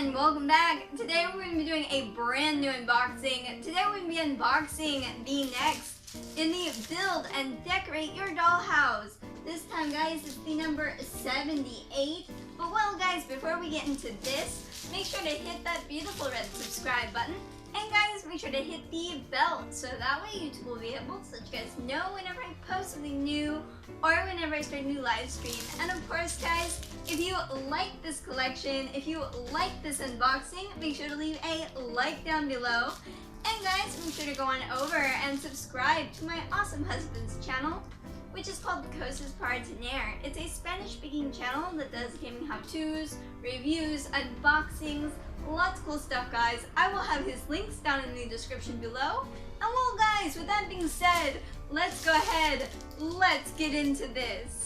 and welcome back. Today we're going to be doing a brand new unboxing. Today we're going to be unboxing the next in the Build and Decorate Your Dollhouse. This time, guys, it's the number 78. But well, guys, before we get into this, make sure to hit that beautiful red subscribe button. And guys, make sure to hit the bell so that way YouTube will be able to let you guys know whenever I post something new or whenever I start a new live stream. And of course, guys, if you like this collection, if you like this unboxing, make sure to leave a like down below. And guys, make sure to go on over and subscribe to my awesome husband's channel, which is called Cosas para Tener. It's a Spanish-speaking channel that does gaming how-tos, reviews, unboxings, lots of cool stuff, guys. I will have his links down in the description below. And well, guys, with that being said, let's go ahead, let's get into this.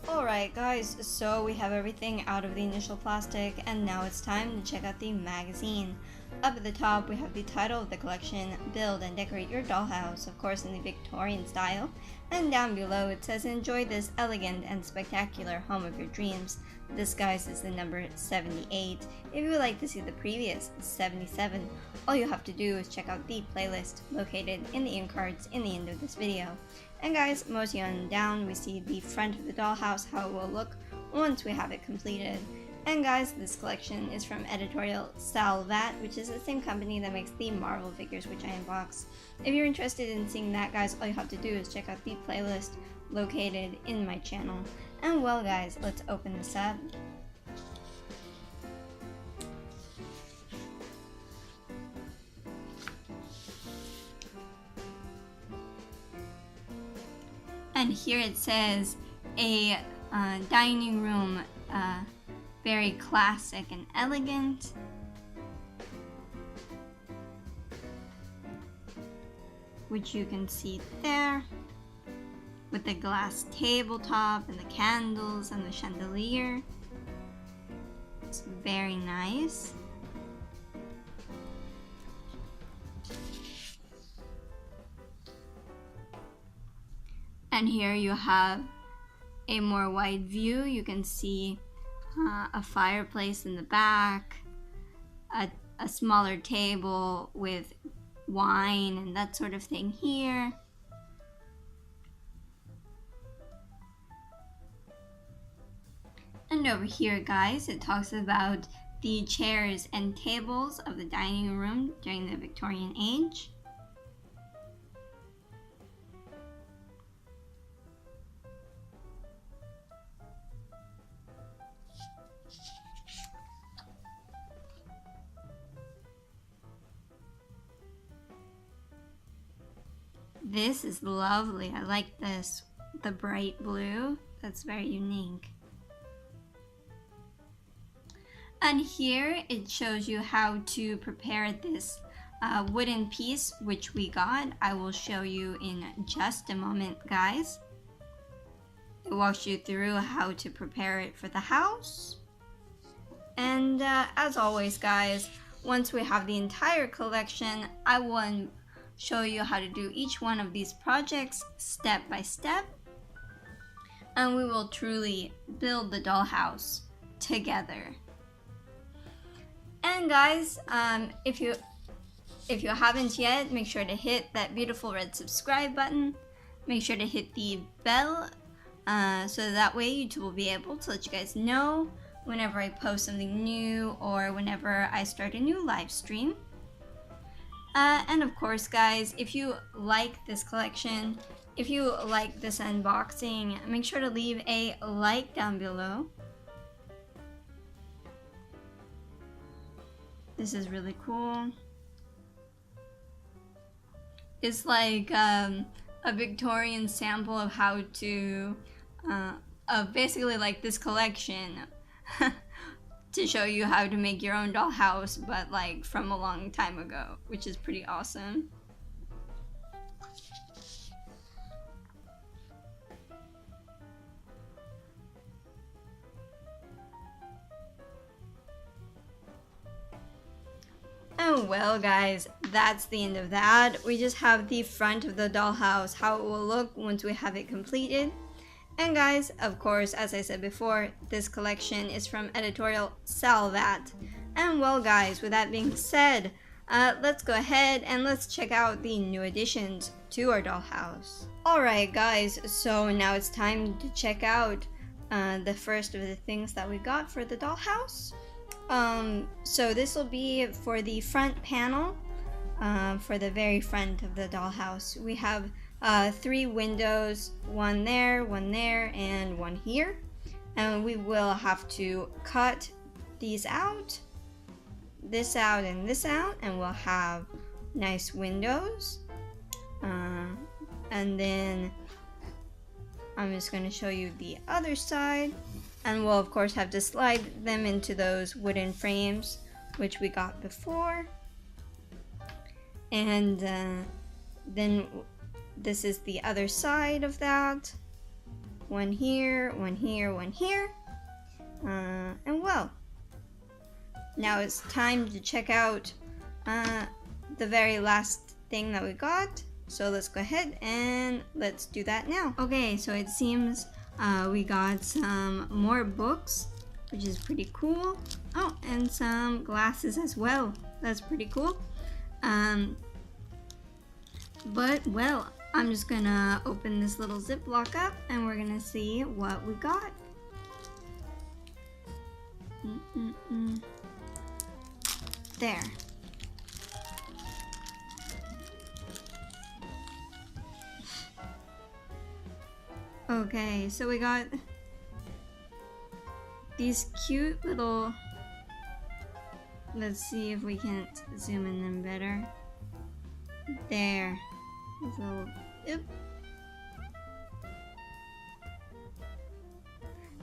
Alright guys, so we have everything out of the initial plastic and now it's time to check out the magazine. Up at the top we have the title of the collection, Build and Decorate Your Dollhouse, of course in the Victorian style, and down below it says enjoy this elegant and spectacular home of your dreams. This, guys, is the number 78. If you would like to see the previous 77, all you have to do is check out the playlist located in the end cards in the end of this video. And guys, mostly on down we see the front of the dollhouse, how it will look once we have it completed. And guys, this collection is from editorial Salvat, which is the same company that makes the Marvel figures which I unbox. If you're interested in seeing that, guys, all you have to do is check out the playlist located in my channel. And well, guys, let's open this up. And here it says a dining room, very classic and elegant. Which you can see there, with the glass tabletop and the candles and the chandelier. It's very nice. And here you have a more wide view. You can see a fireplace in the back, a smaller table with wine and that sort of thing here. And over here, guys, it talks about the chairs and tables of the dining room during the Victorian age. This is lovely. I like this, the bright blue. That's very unique. And here it shows you how to prepare this wooden piece which we got. I will show you in just a moment, guys. It walks you through how to prepare it for the house. And as always, guys, once we have the entire collection, I will show you how to do each one of these projects step by step, and we will truly build the dollhouse together. And guys, if you haven't yet, make sure to hit that beautiful red subscribe button. Make sure to hit the bell so that way YouTube will be able to let you guys know whenever I post something new or whenever I start a new live stream. And of course, guys, if you like this collection, if you like this unboxing, make sure to leave a like down below. This is really cool. It's like a Victorian sample of how to, of basically like this collection. To show you how to make your own dollhouse, but like from a long time ago, which is pretty awesome. And well guys, that's the end of that. We just have the front of the dollhouse, how it will look once we have it completed. And guys, of course, as I said before, this collection is from editorial Salvat. And well guys, with that being said, let's go ahead and let's check out the new additions to our dollhouse. Alright guys, so now it's time to check out the first of the things that we got for the dollhouse. So this will be for the front panel, for the very front of the dollhouse. We have 3 windows, one there, and one here. And we will have to cut these out, this out, and this out, and we'll have nice windows. And then I'm just going to show you the other side. And we'll of course have to slide them into those wooden frames, which we got before. And then this is the other side of that. One here, one here, one here. And well, now it's time to check out the very last thing that we got. So let's go ahead and let's do that now. Okay, so it seems we got some more books, which is pretty cool. Oh, and some glasses as well. That's pretty cool. But well, I'm just gonna open this little Ziploc up and we're gonna see what we got. There. Okay, so we got these cute little, let's see if we can zoom in them better. There. These little, yep.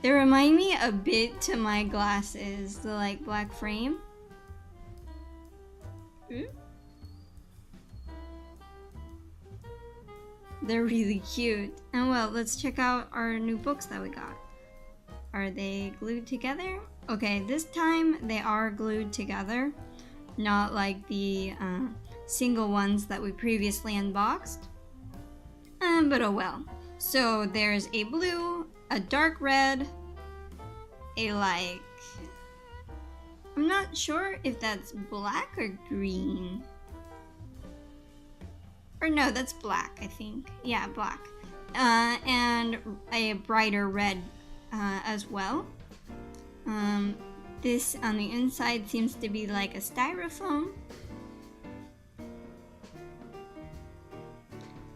They remind me a bit to my glasses, the like black frame. They're really cute. And well, let's check out our new books that we got. Are they glued together? Okay, this time they are glued together, not like the single ones that we previously unboxed. But oh well. So there's a blue, a dark red, a like, I'm not sure if that's black or green. Or no, that's black, I think. Yeah, black. And a brighter red as well. This on the inside seems to be like a styrofoam.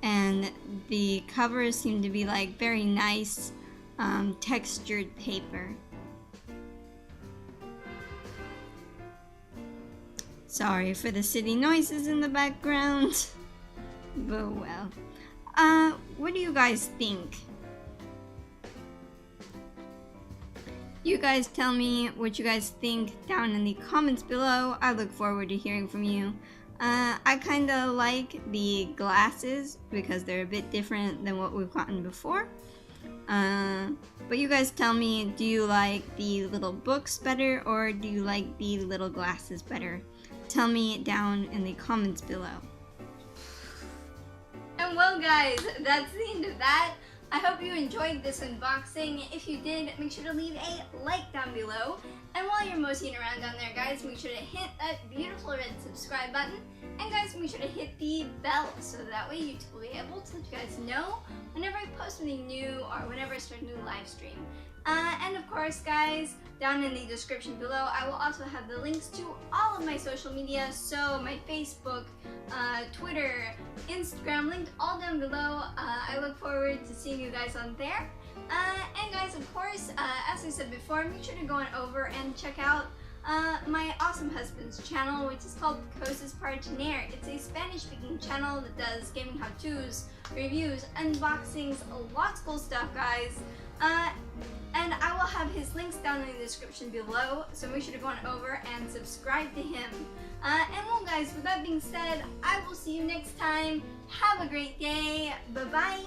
And the covers seem to be like very nice textured paper. Sorry for the city noises in the background. But well, what do you guys think? You guys tell me what you guys think down in the comments below. I look forward to hearing from you. I kind of like the glasses because they're a bit different than what we've gotten before. But you guys tell me, do you like the little books better or do you like the little glasses better? Tell me down in the comments below. And well guys, that's the end of that. I hope you enjoyed this unboxing. If you did, make sure to leave a like down below. And while you're moseying around down there guys, make sure to hit that beautiful red subscribe button. And guys, make sure to hit the bell so that way YouTube will be able to let you guys know whenever I post something new or whenever I start a new live stream. And of course guys, down in the description below, I will also have the links to all of my social media, so my Facebook, Twitter, Instagram, linked all down below. I look forward to seeing you guys on there. And guys, of course, as I said before, make sure to go on over and check out my awesome husband's channel, which is called Cosas Partiner. It's a Spanish-speaking channel that does gaming how-tos, reviews, unboxings, lots of cool stuff, guys. And I will have his links down in the description below, so make sure to go on over and subscribe to him. And well guys, with that being said, I will see you next time. Have a great day. Bye-bye.